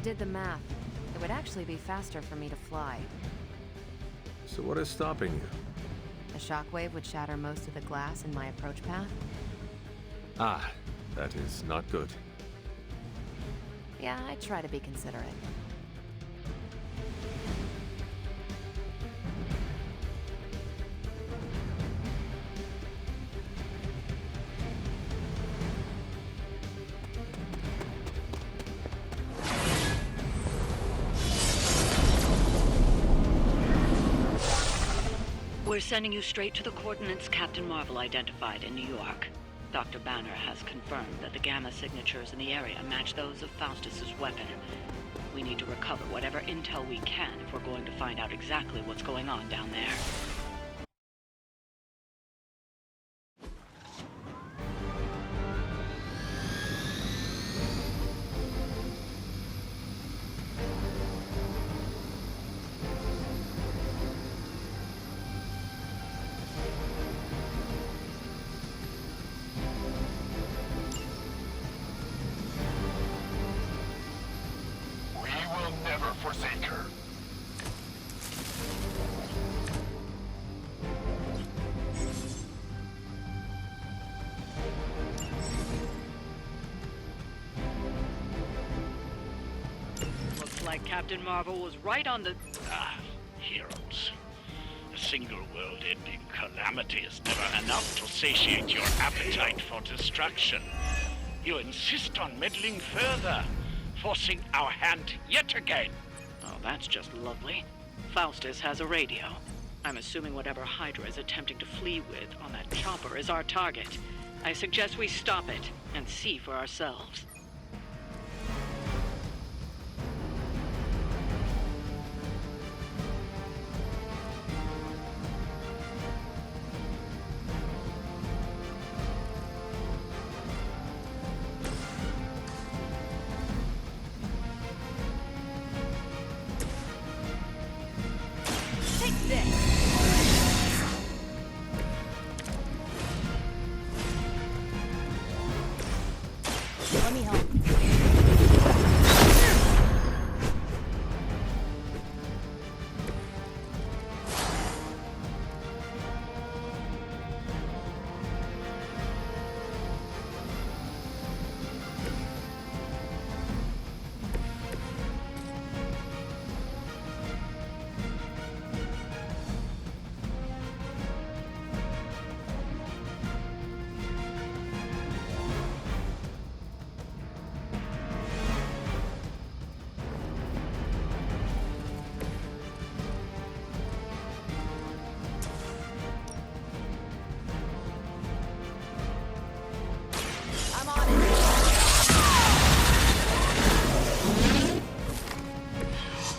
did the math. It would actually be faster for me to fly. So what is stopping you? A shockwave would shatter most of the glass in my approach path. Ah, that is not good. Yeah, I try to be considerate. We're sending you straight to the coordinates Captain Marvel identified in New York. Dr. Banner has confirmed that the gamma signatures in the area match those of Faustus's weapon. We need to recover whatever intel we can if we're going to find out exactly what's going on down there. Never forsake her. Looks like Captain Marvel was right on the... Heroes. A single world-ending calamity is never enough to satiate your appetite for destruction. You insist on meddling further, forcing our hand yet again. Oh, that's just lovely. Faustus has a radio. I'm assuming whatever Hydra is attempting to flee with on that chopper is our target. I suggest we stop it and see for ourselves. Let me help.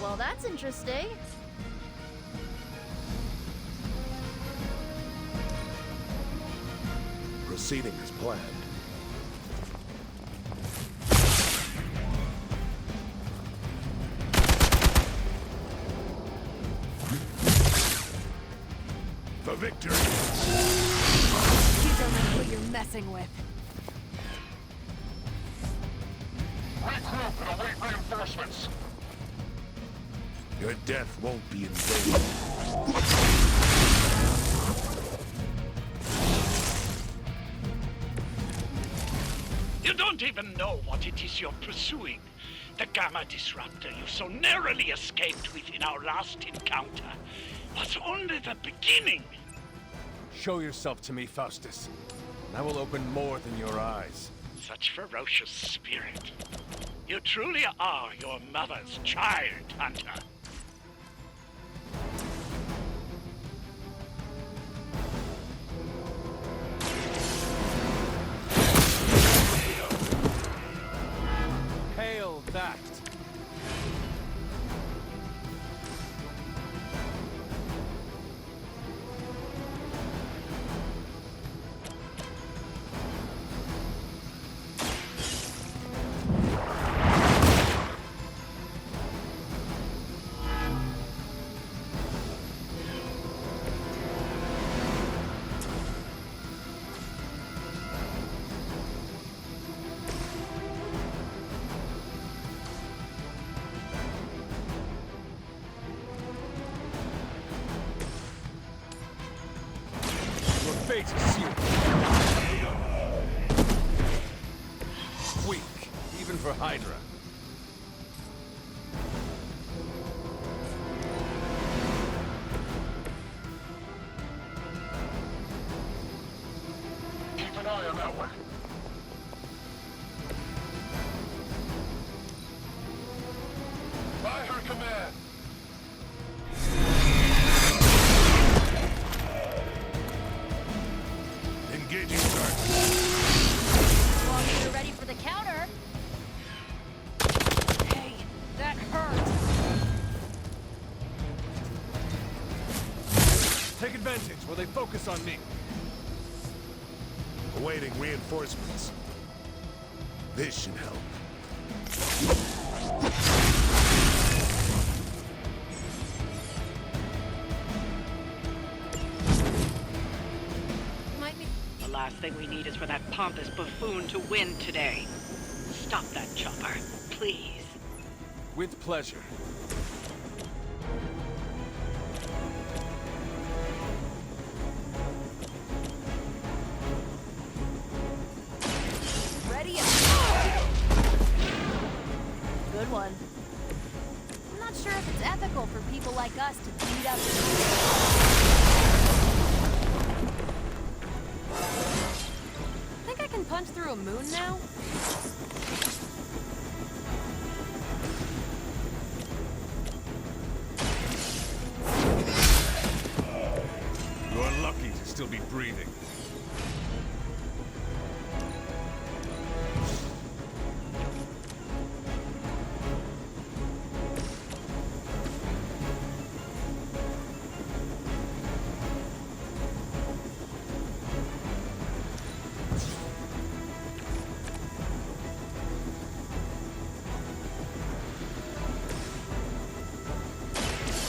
Well, that's interesting. Proceeding as planned. For victory! You don't know what you're messing with. Regroup and await reinforcements! Your death won't be in vain. You don't even know what it is you're pursuing. The Gamma Disruptor you so narrowly escaped with in our last encounter was only the beginning. Show yourself to me, Faustus, and I will open more than your eyes. Such ferocious spirit. You truly are your mother's child, Hunter. Hail that! fate is sealed. Weak, even for Hydra. Keep an eye on that one. By her command. Engaging target. Well, you're ready for the counter. Hey, that hurt. Take advantage while they focus on me. Awaiting reinforcements. This should help. Might be. The last thing we need is for that pompous buffoon to win today. Stop that chopper, please. With pleasure. Ready up. Good one. I'm not sure if it's ethical for people like us to beat up. Think I can punch through a moon now? You're lucky to still be breathing.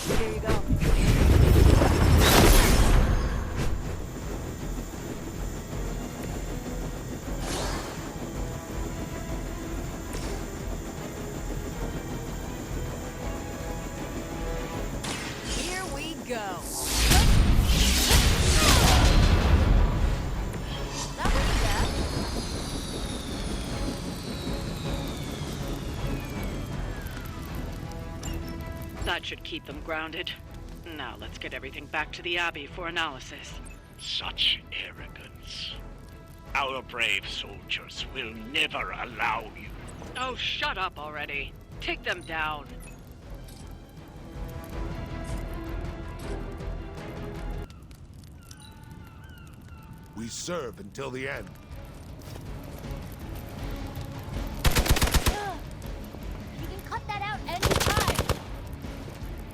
Here you go. Here we go. That wasn't bad. That should keep them grounded. Now let's get everything back to the Abbey for analysis. Such arrogance. Our brave soldiers will never allow you. Oh, shut up already. Take them down. We serve until the end. Ugh. You can cut that out anytime.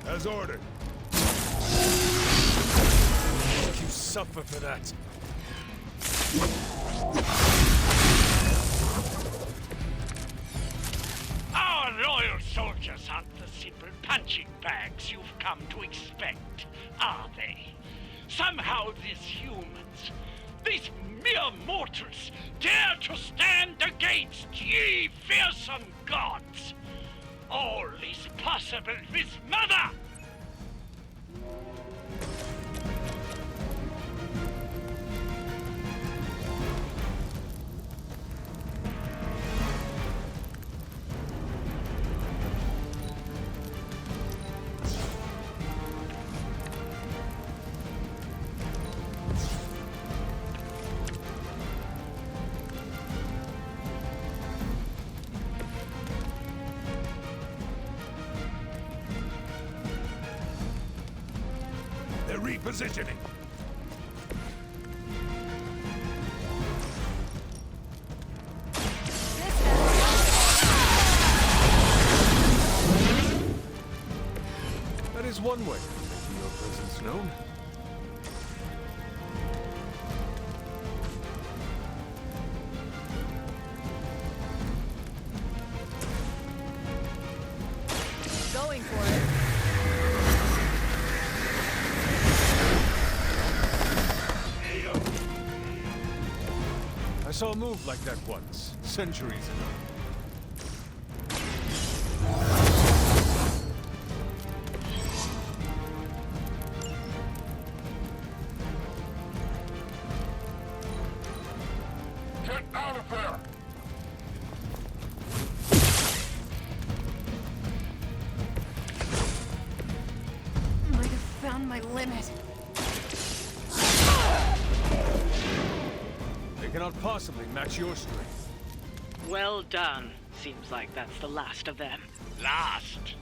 As ordered. You suffer for that. Our loyal soldiers aren't the simple punching bags you've come to expect, are they? Somehow these humans, these mere mortals, dare to stand against ye fearsome gods. All is possible with Mother! They're repositioning. That is one way of making your presence known. Going for it. I saw a move like that once, centuries ago. beyond my limit. They cannot possibly match your strength. Well done. Seems like that's the last of them. Last.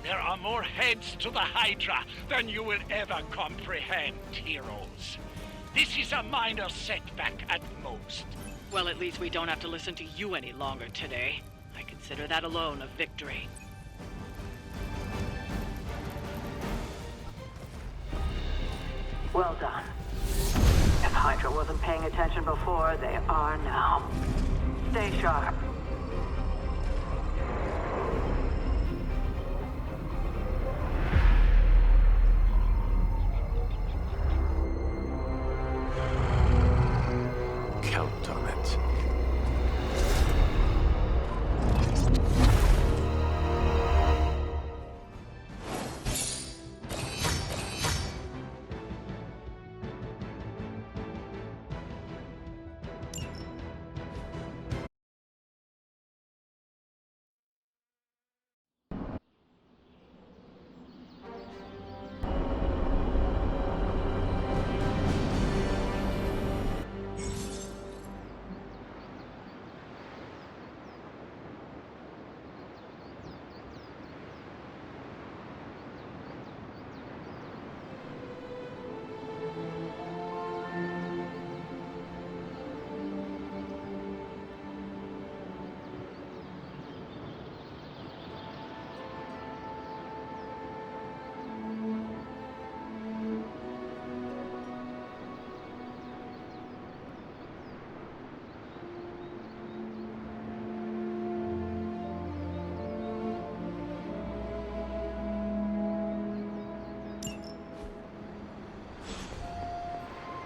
There are more heads to the Hydra than you will ever comprehend, heroes. This is a minor setback at most. Well, at least we don't have to listen to you any longer today. I consider that alone a victory. Well done. If Hydra wasn't paying attention before, they are now. Stay sharp. Count on it.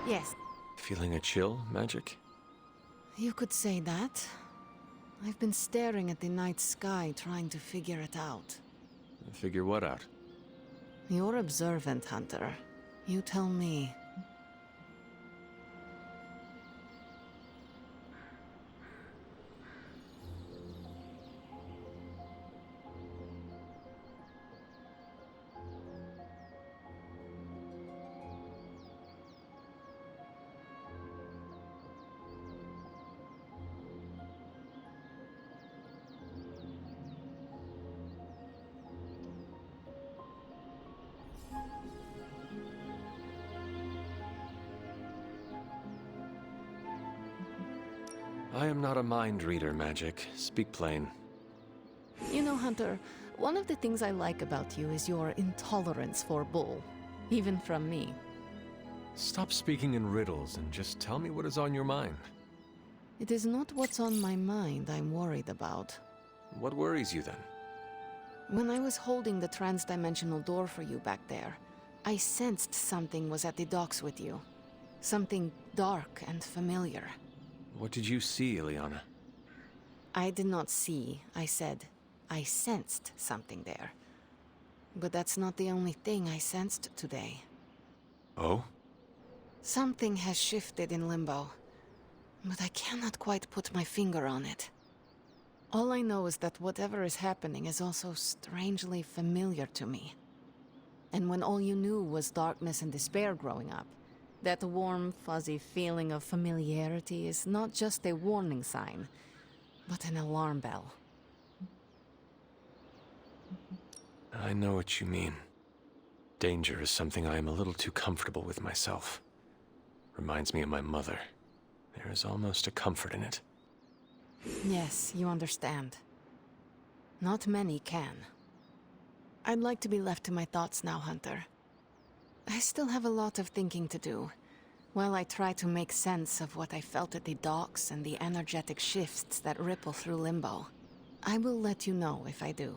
Yes, Feeling a chill, Magic? you could say that. I've been staring at the night sky trying to figure it out. Figure what out? You're observant, Hunter. You tell me. I am not a mind reader, Magic. Speak plain. You know, Hunter, one of the things I like about you is your intolerance for bull. Even from me. Stop speaking in riddles and just tell me what is on your mind. It is not what's on my mind I'm worried about. What worries you then? When I was holding the trans-dimensional door for you back there, I sensed something was at the docks with you. Something dark and familiar. What did you see, Ileana? I did not see, I said. I sensed something there. But that's not the only thing I sensed today. Oh? Something has shifted in Limbo, but I cannot quite put my finger on it. All I know is that whatever is happening is also strangely familiar to me. And when all you knew was darkness and despair growing up, that warm, fuzzy feeling of familiarity is not just a warning sign, but an alarm bell. I know what you mean. Danger is something I am a little too comfortable with myself. Reminds me of my mother. There is almost a comfort in it. Yes, you understand. Not many can. I'd like to be left to my thoughts now, Hunter. I still have a lot of thinking to do, while I try to make sense of what I felt at the docks and the energetic shifts that ripple through Limbo. I will let you know if I do.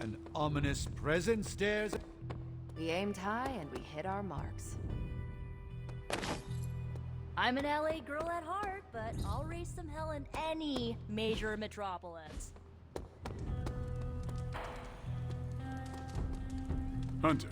An ominous presence stares. We aimed high and we hit our marks. I'm an LA girl at heart, but I'll raise some hell in any major metropolis. Hunter.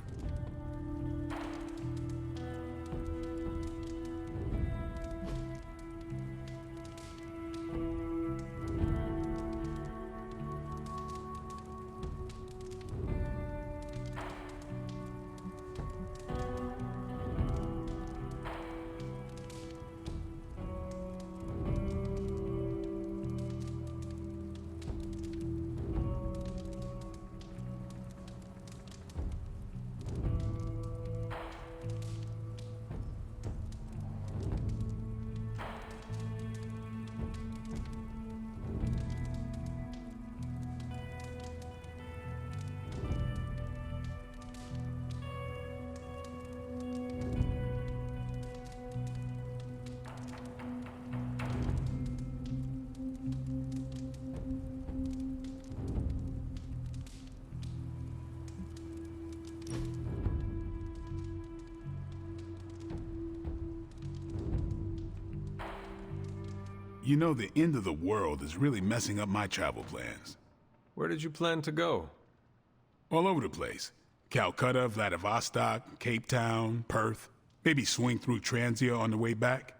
You know, the end of the world is really messing up my travel plans. Where did you plan to go? All over the place. Calcutta, Vladivostok, Cape Town, Perth. Maybe swing through Transia on the way back.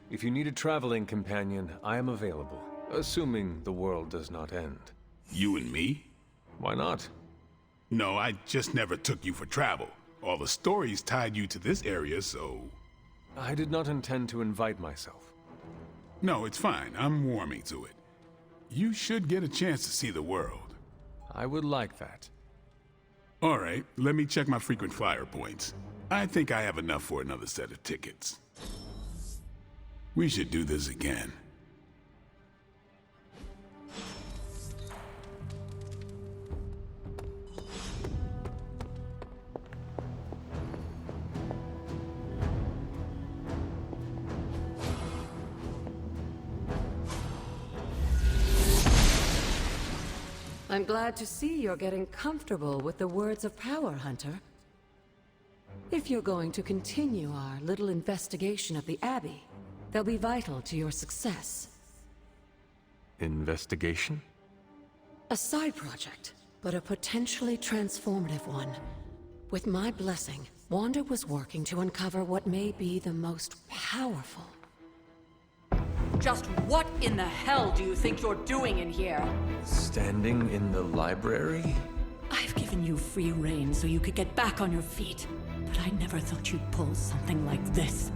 If you need a traveling companion, I am available, assuming the world does not end. You and me? Why not? No, I just never took you for travel. All the stories tied you to this area, so... I did not intend to invite myself. No, it's fine. I'm warming to it. You should get a chance to see the world. I would like that. All right, let me check my frequent flyer points. I think I have enough for another set of tickets. We should do this again. I'm glad to see you're getting comfortable with the words of power, Hunter. If you're going to continue our little investigation of the Abbey, they'll be vital to your success. Investigation? A side project, but a potentially transformative one. With my blessing, Wanda was working to uncover what may be the most powerful. Just what in the hell do you think you're doing in here? Standing in the library? I've given you free rein so you could get back on your feet, but I never thought you'd pull something like this.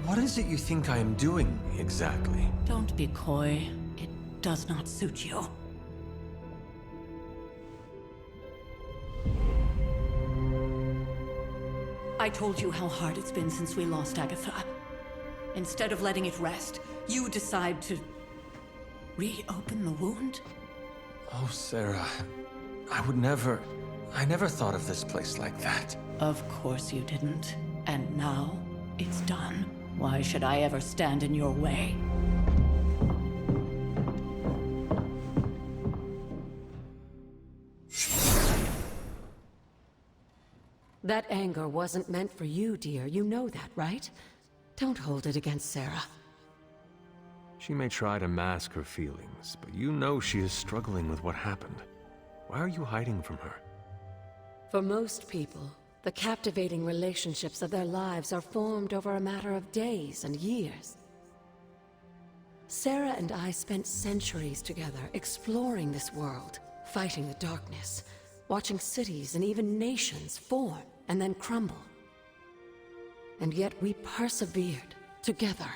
What is it you think I am doing, exactly? Don't be coy. It does not suit you. I told you how hard it's been since we lost Agatha. Instead of letting it rest, you decide to reopen the wound? Oh, Sarah. I never thought of this place like that. Of course you didn't. And now, it's done. Why should I ever stand in your way? That anger wasn't meant for you, dear. You know that, right? Don't hold it against Sarah. She may try to mask her feelings, but you know she is struggling with what happened. Why are you hiding from her? For most people, the captivating relationships of their lives are formed over a matter of days and years. Sarah and I spent centuries together exploring this world, fighting the darkness, watching cities and even nations form and then crumble. And yet we persevered together.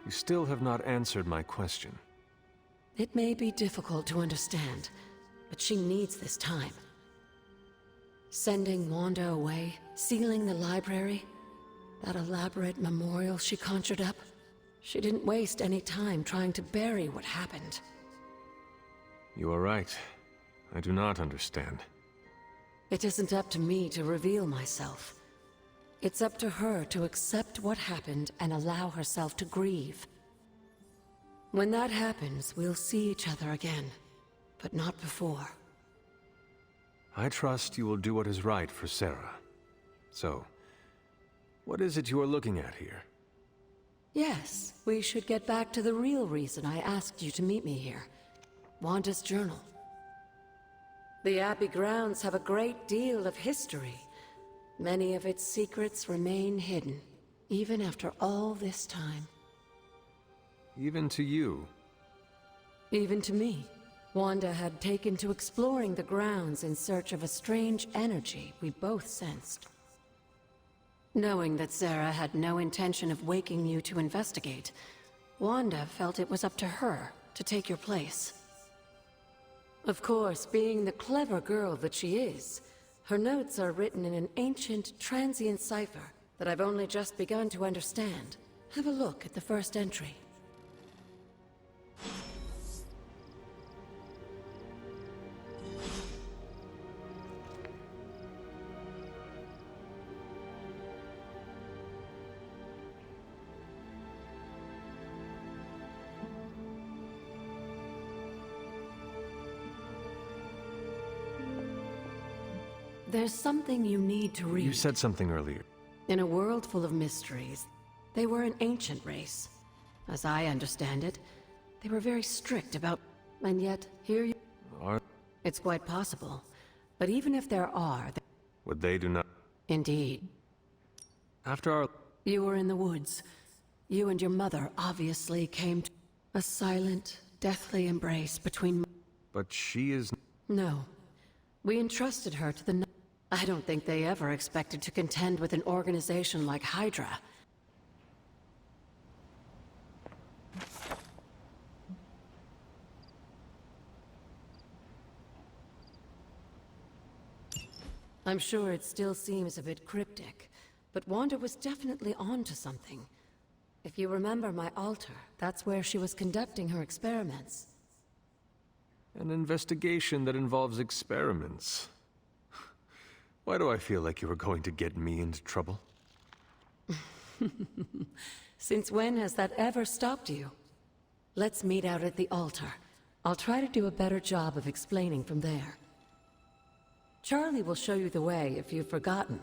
You still have not answered my question. It may be difficult to understand, but she needs this time. Sending Wanda away, sealing the library, that elaborate memorial she conjured up, she didn't waste any time trying to bury what happened. You are right. I do not understand. It isn't up to me to reveal myself. It's up to her to accept what happened and allow herself to grieve. When that happens, we'll see each other again, but not before. I trust you will do what is right for Sarah. So, what is it you are looking at here? Yes, we should get back to the real reason I asked you to meet me here. Wanda's journal. The Abbey grounds have a great deal of history. Many of its secrets remain hidden, even after all this time. Even to you? Even to me. Wanda had taken to exploring the grounds in search of a strange energy we both sensed. Knowing that Sarah had no intention of waking you to investigate, Wanda felt it was up to her to take your place. Of course, being the clever girl that she is, her notes are written in an ancient, transient cipher that I've only just begun to understand. Have a look at the first entry. There's something you need to read. You said something earlier. In a world full of mysteries, they were an ancient race. As I understand it, they were very strict about... And yet, here you... Are... It's quite possible. But even if there are... Would they do not... Indeed. After our... You were in the woods. You and your mother obviously came to... A silent, deathly embrace between... But she is... No. We entrusted her to the... I don't think they ever expected to contend with an organization like Hydra. I'm sure it still seems a bit cryptic, but Wanda was definitely onto something. If you remember my altar, that's where she was conducting her experiments. An investigation that involves experiments. Why do I feel like you were going to get me into trouble? Since when has that ever stopped you? Let's meet out at the altar. I'll try to do a better job of explaining from there. Charlie will show you the way if you've forgotten.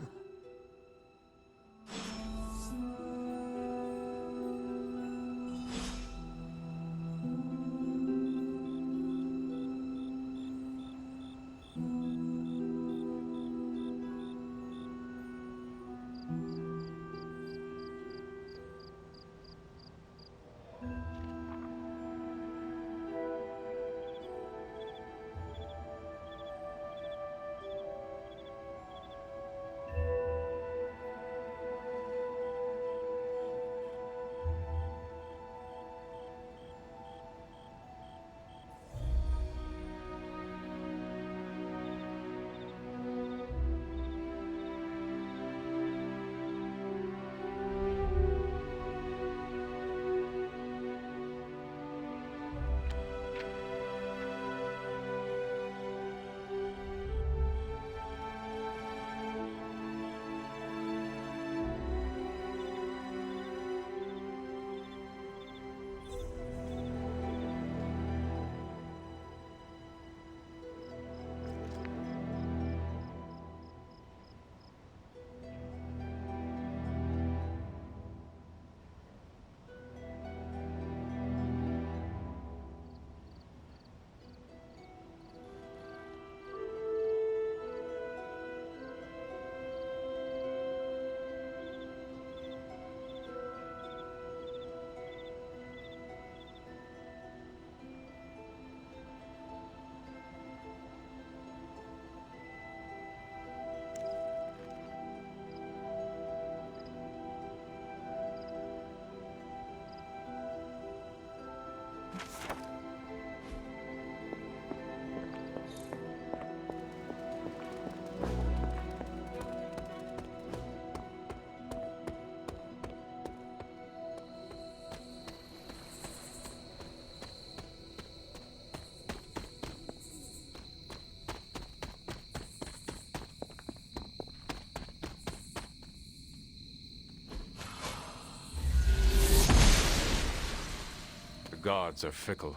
gods are fickle.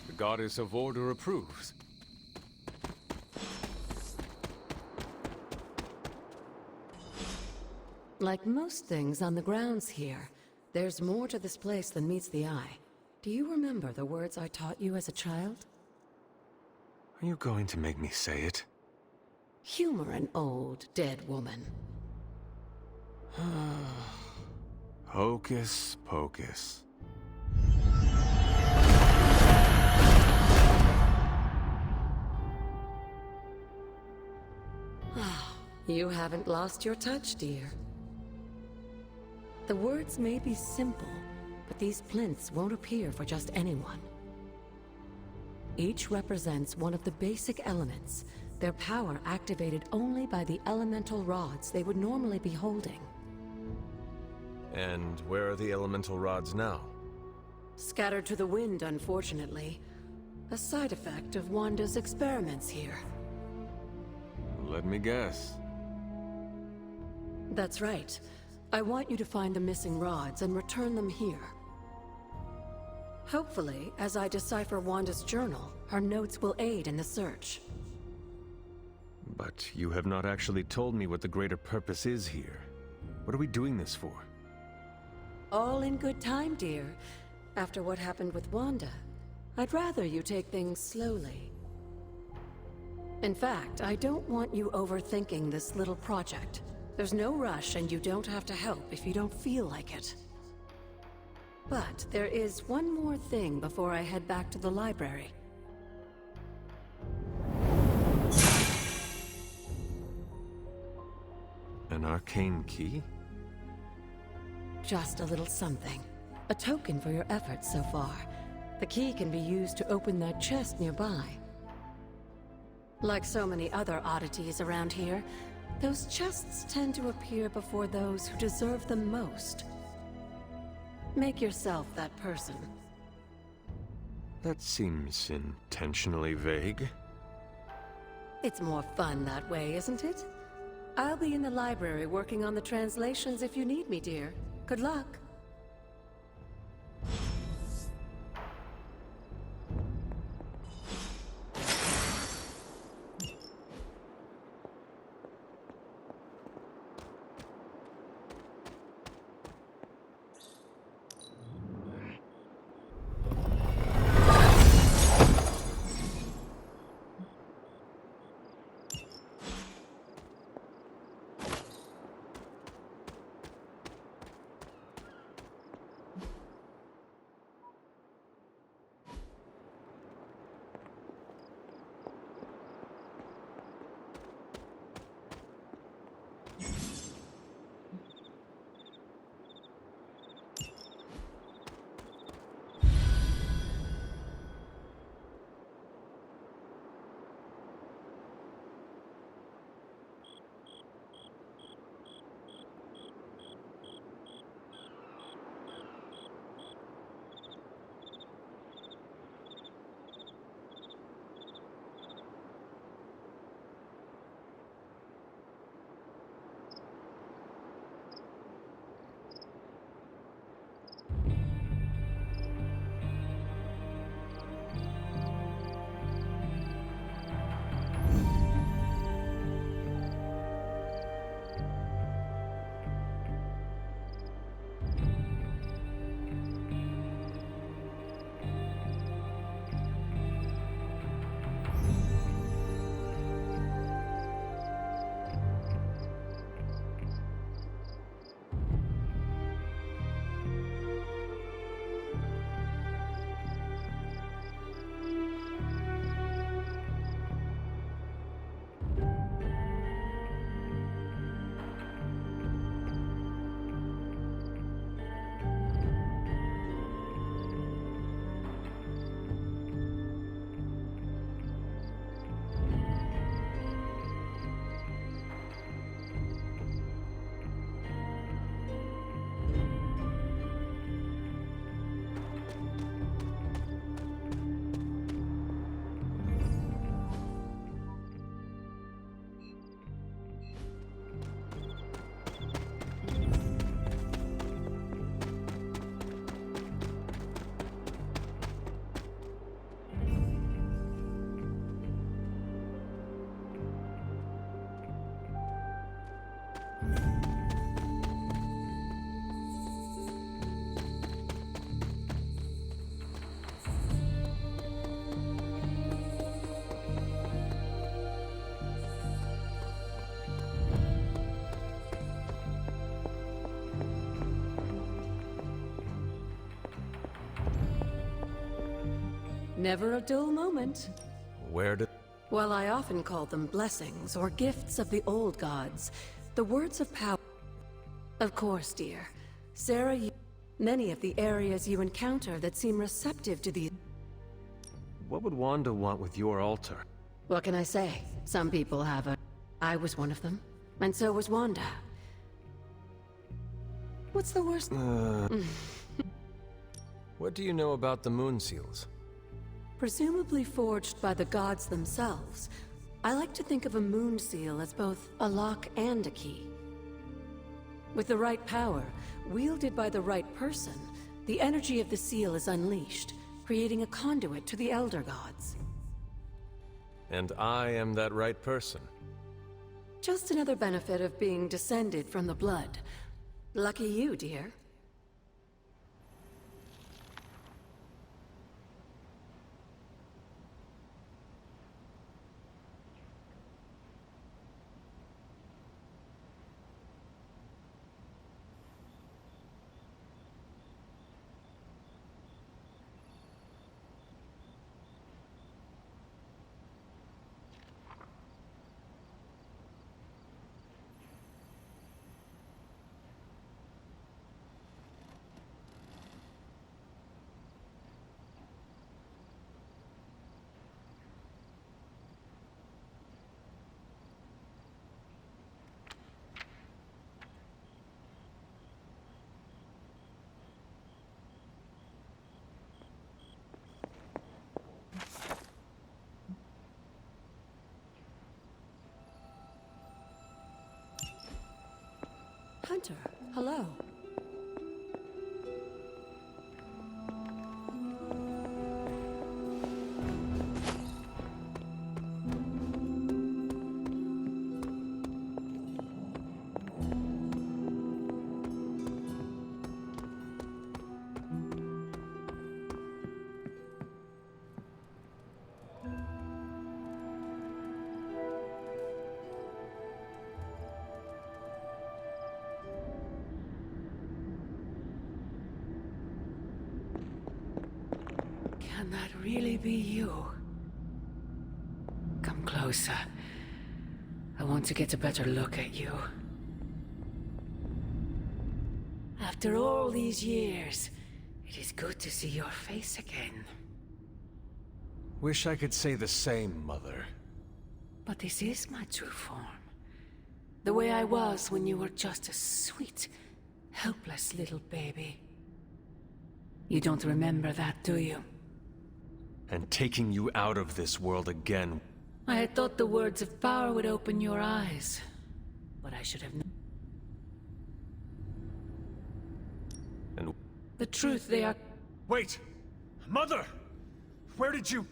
The goddess of order approves. Like most things on the grounds here, there's more to this place than meets the eye. Do you remember the words I taught you as a child? Are you going to make me say it? Humor an old, dead woman. Hocus pocus. You haven't lost your touch, dear. The words may be simple, but these plinths won't appear for just anyone. Each represents one of the basic elements, their power activated only by the elemental rods they would normally be holding. And where are the elemental rods now? Scattered to the wind, unfortunately. A side effect of Wanda's experiments here. Let me guess. That's right. I want you to find the missing rods and return them here. Hopefully, as I decipher Wanda's journal, her notes will aid in the search. But you have not actually told me what the greater purpose is here. What are we doing this for? All in good time, dear. After what happened with Wanda, I'd rather you take things slowly. In fact, I don't want you overthinking this little project. There's no rush, and you don't have to help if you don't feel like it. But there is one more thing before I head back to the library. An arcane key? Just a little something. A token for your efforts so far. The key can be used to open that chest nearby. Like so many other oddities around here, those chests tend to appear before those who deserve them most. Make yourself that person. That seems intentionally vague. It's more fun that way, isn't it? I'll be in the library working on the translations if you need me, dear. Good luck. Never a dull moment. Where did... While I often call them blessings or gifts of the old gods, the words of power... Of course, dear. Sarah, many of the areas you encounter that seem receptive to these... What would Wanda want with your altar? What can I say? Some people have a... I was one of them. And so was Wanda. What's the worst... What do you know about the Moon Seals? Presumably forged by the gods themselves, I like to think of a moon seal as both a lock and a key. With the right power, wielded by the right person, the energy of the seal is unleashed, creating a conduit to the Elder Gods. And I am that right person. Just another benefit of being descended from the blood. Lucky you, dear. Hunter, hello. Can that really be you? Come closer. I want to get a better look at you. After all these years, it is good to see your face again. Wish I could say the same, Mother. But this is my true form. The way I was when you were just a sweet, helpless little baby. You don't remember that, do you? And taking you out of this world again. I had thought the words of power would open your eyes. But I should have known. And the truth, they are... Wait! Mother! Where did you...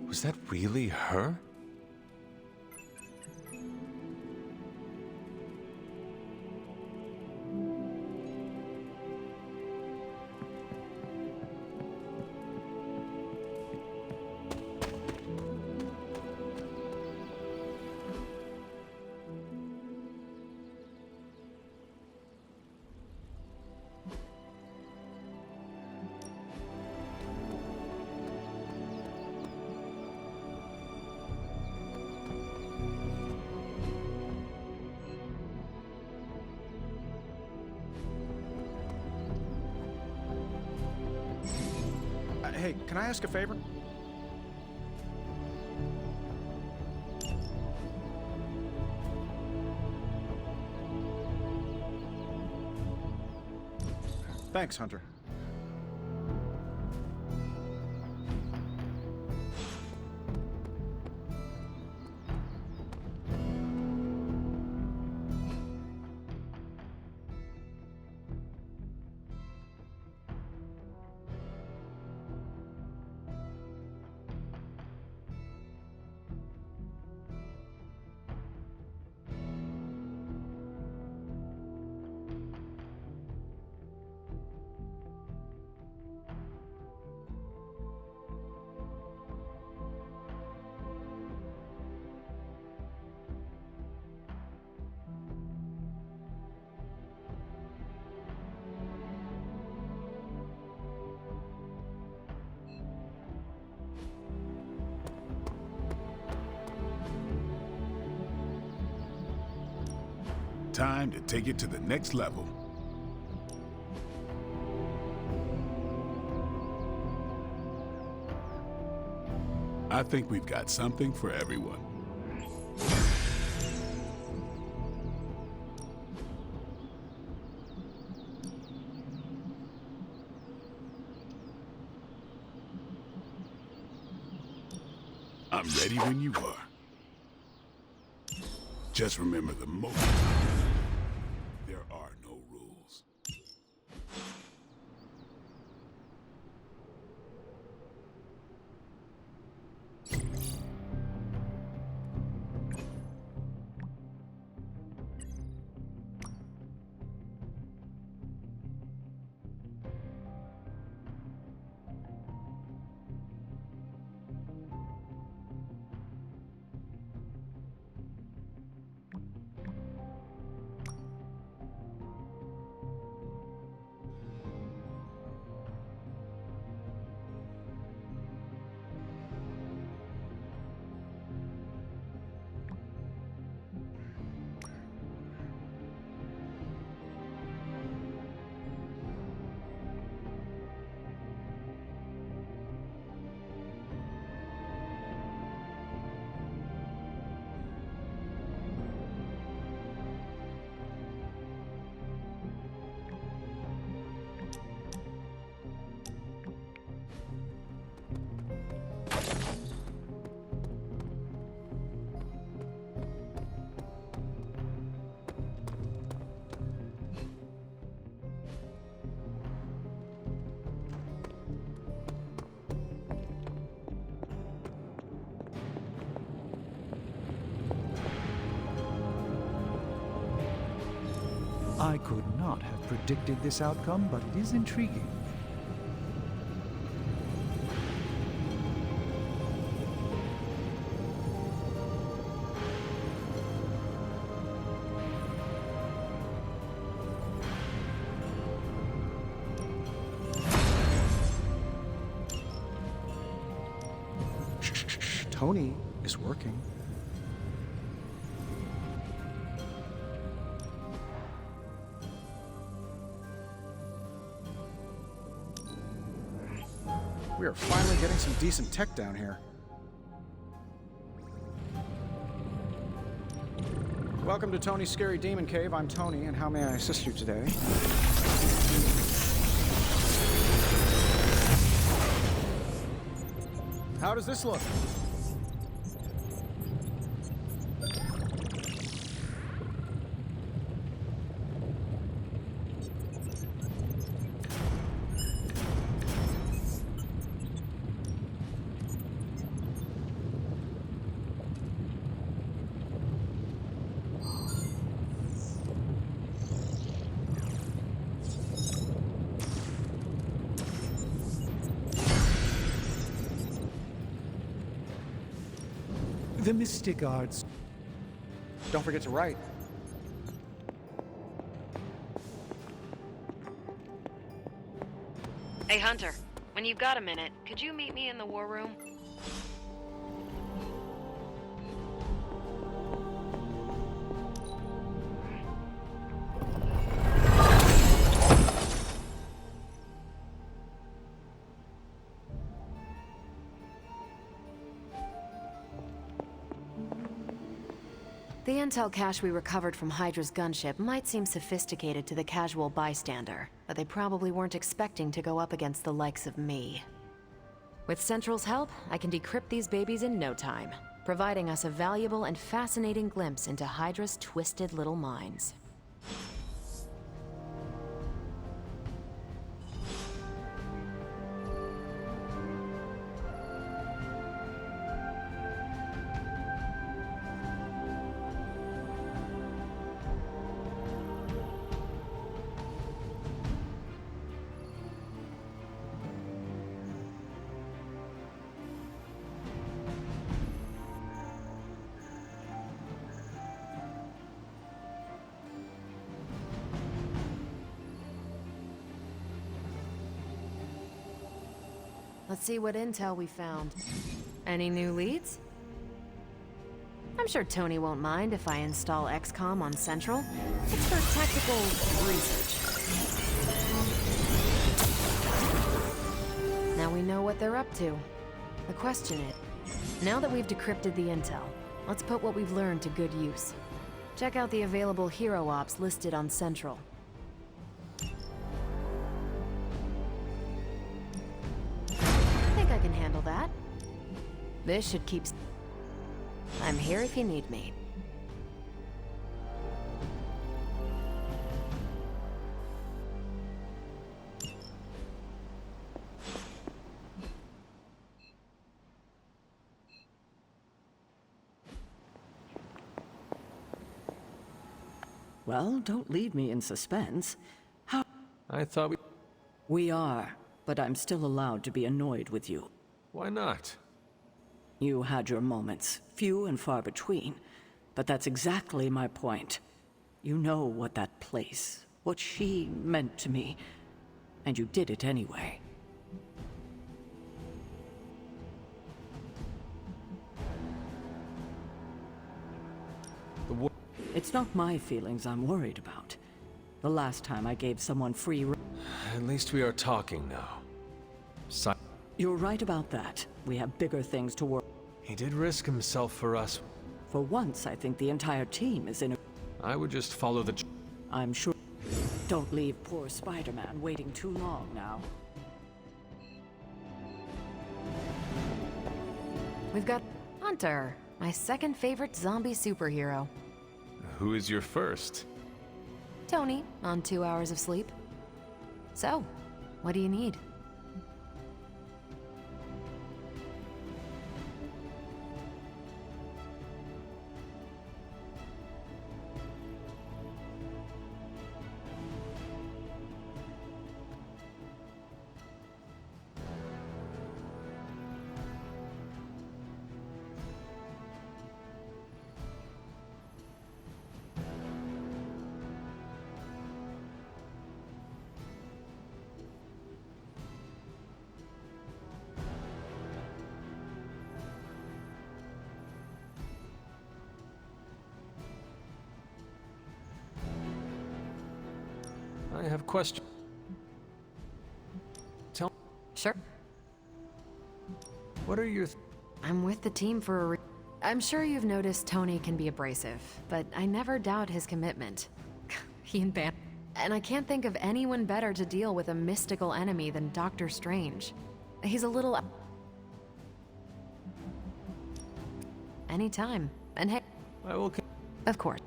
Was that really her? Hey, can I ask a favor? Thanks, Hunter. time to take it to the next level. I think we've got something for everyone. I'm ready when you are. Just remember the most. There are no rules. I could not have predicted this outcome, but it is intriguing. Shh. Tony is working. We are finally getting some decent tech down here. Welcome to Tony's Scary Demon Cave. I'm Tony, and how may I assist you today? How does this look? The mystic arts. Don't forget to write. Hey, Hunter. When you've got a minute, could you meet me in the war room? The intel cache we recovered from Hydra's gunship might seem sophisticated to the casual bystander, but they probably weren't expecting to go up against the likes of me. With Central's help, I can decrypt these babies in no time, providing us a valuable and fascinating glimpse into Hydra's twisted little minds. Let's see what intel we found. Any new leads? I'm sure Tony won't mind if I install XCOM on Central. It's for tactical research. Now we know what they're up to. The question is, now that we've decrypted the intel, let's put what we've learned to good use. Check out the available hero ops listed on Central. I think I can handle that. This should keep... I'm here if you need me. Well, don't leave me in suspense. How... I thought we... We are, but I'm still allowed to be annoyed with you. Why not? You had your moments, few and far between, but that's exactly my point. You know what that place, what she meant to me, and you did it anyway. It's not my feelings I'm worried about. The last time I gave someone free... At least we are talking now. You're right about that. We have bigger things to work... He did risk himself for us. For once, I think the entire team is in a... I would just follow the... I'm sure... Don't leave poor Spider-Man waiting too long now. We've got Hunter, my second favorite zombie superhero. Who is your first? Tony, on 2 hours of sleep. So, what do you need? I have questions. Tell... Sure. What are your... I'm with the team for a I'm sure you've noticed Tony can be abrasive, but I never doubt his commitment. He and Ban... And I can't think of anyone better to deal with a mystical enemy than Doctor Strange. He's a little... Anytime. And hey... I will... Of course.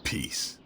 Peace.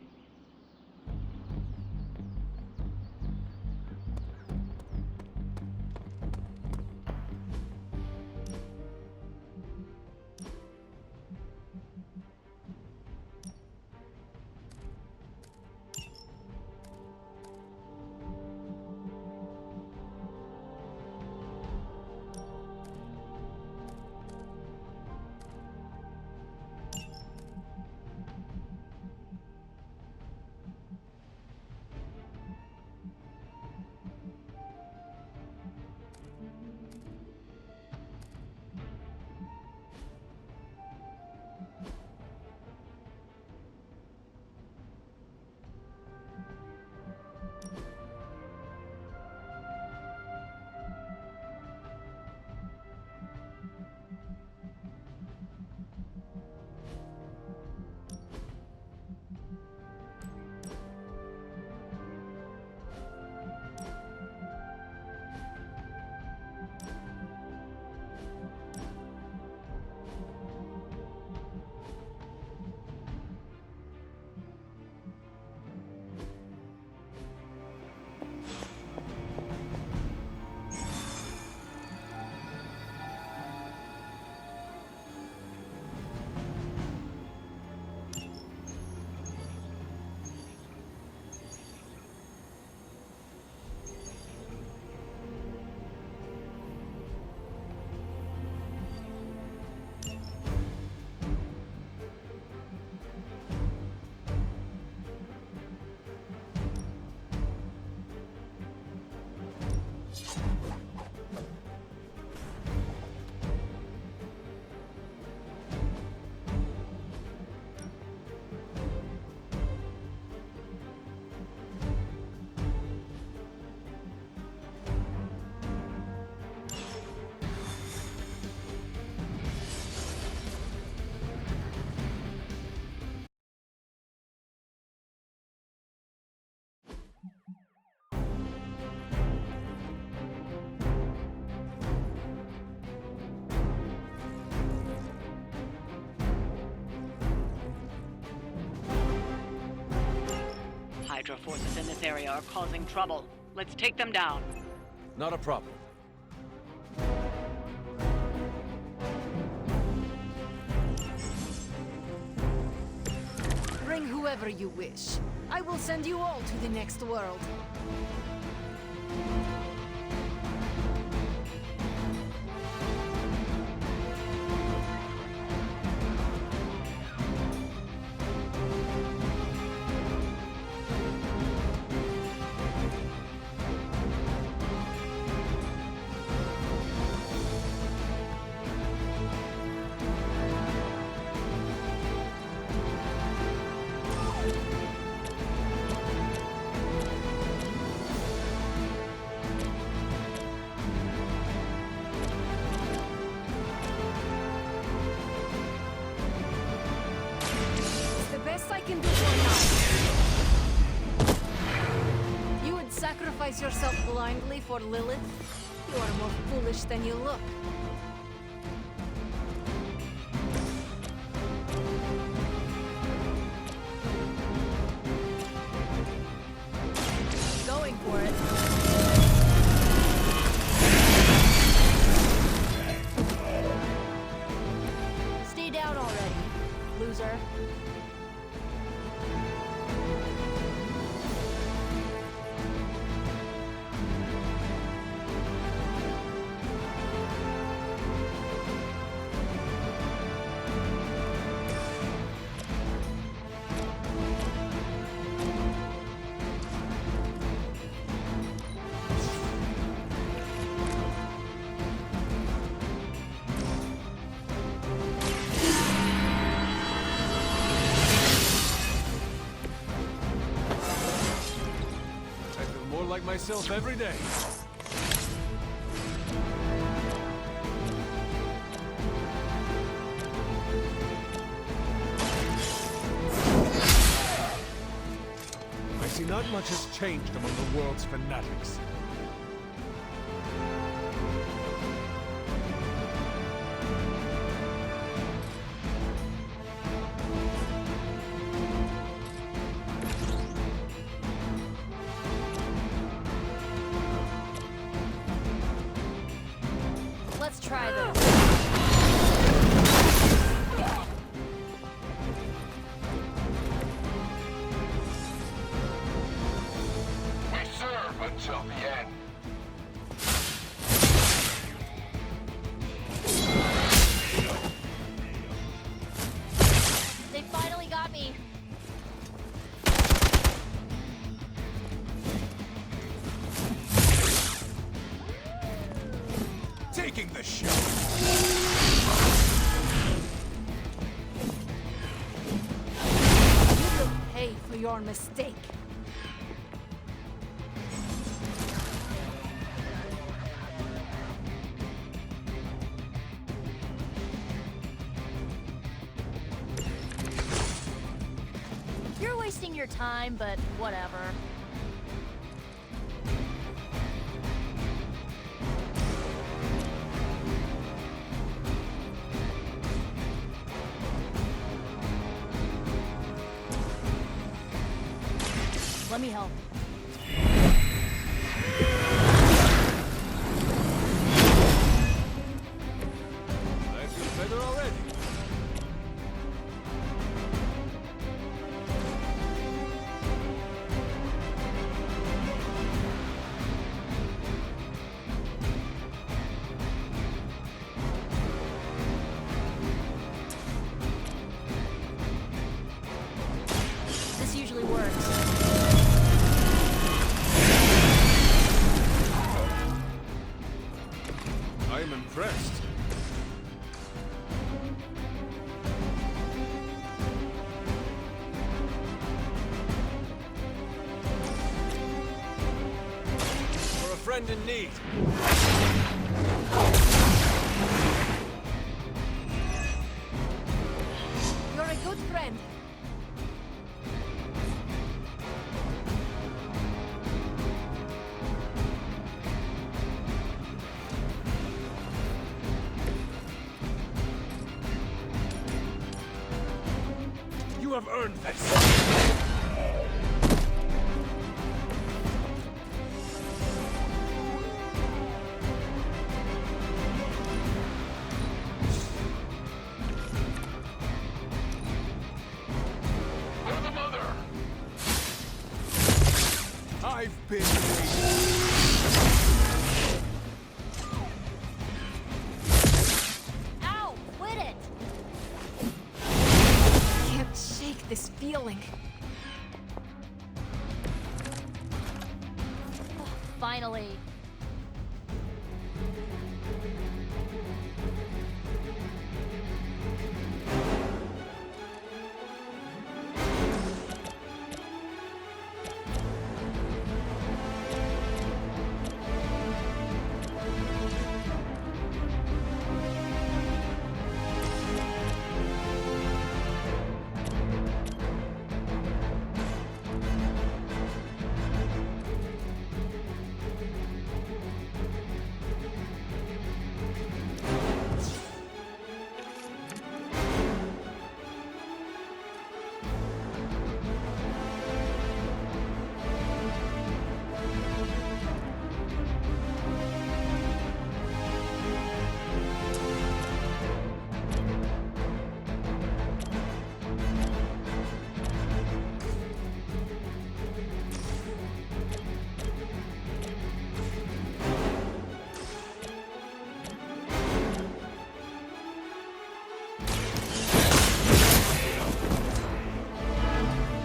Hydra forces in this area are causing trouble. Let's take them down. Not a problem. Bring whoever you wish. I will send you all to the next world. Sacrifice yourself blindly for Lilith? You are more foolish than you look. Going for it. Stay down already, loser. Like myself every day. I see not much has changed among the world's fanatics. Let's try this. We serve until the end. They finally got me. Taking the shot. You will pay for your mistake. You're wasting your time, but whatever. Let me help. I feel better already. This usually works. I am impressed. For a friend in need. You're a good friend. You have earned this. I've been waiting. Ow! Quit it! I can't shake this feeling. Finally.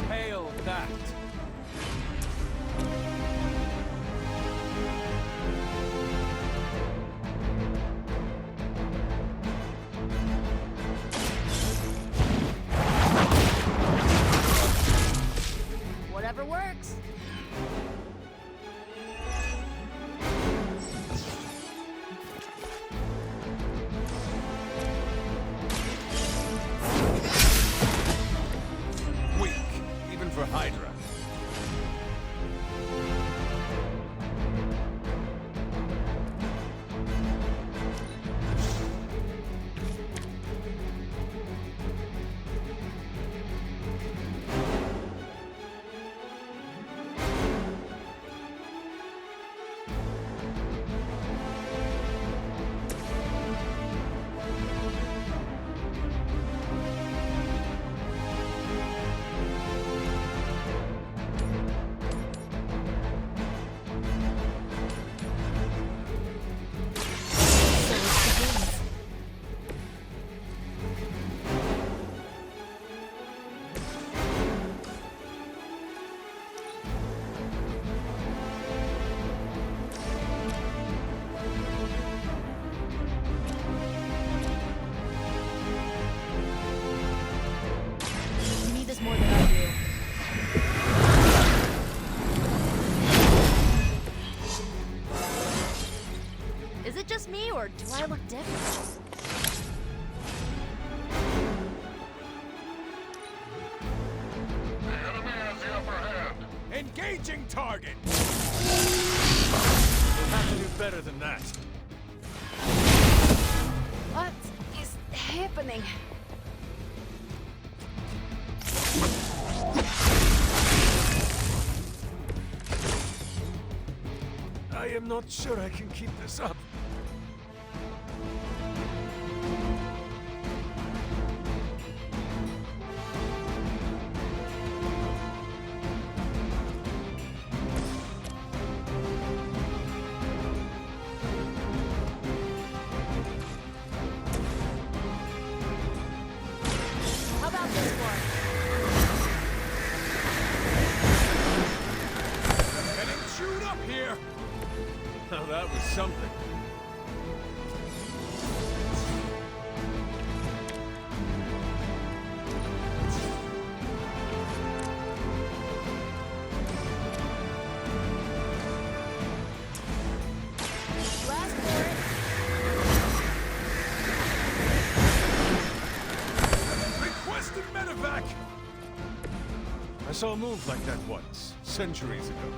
Hail that! Whatever works. Weak, even for Hydra. You need this more than I do. Is it just me, or do I look different? The enemy has the upper hand. Engaging target! We'll have to do better than that. What is happening? I am not sure I can keep this up. How about this one? Getting chewed up here! Now that was something. Last for it. Requested medevac! I saw a move like that once, centuries ago.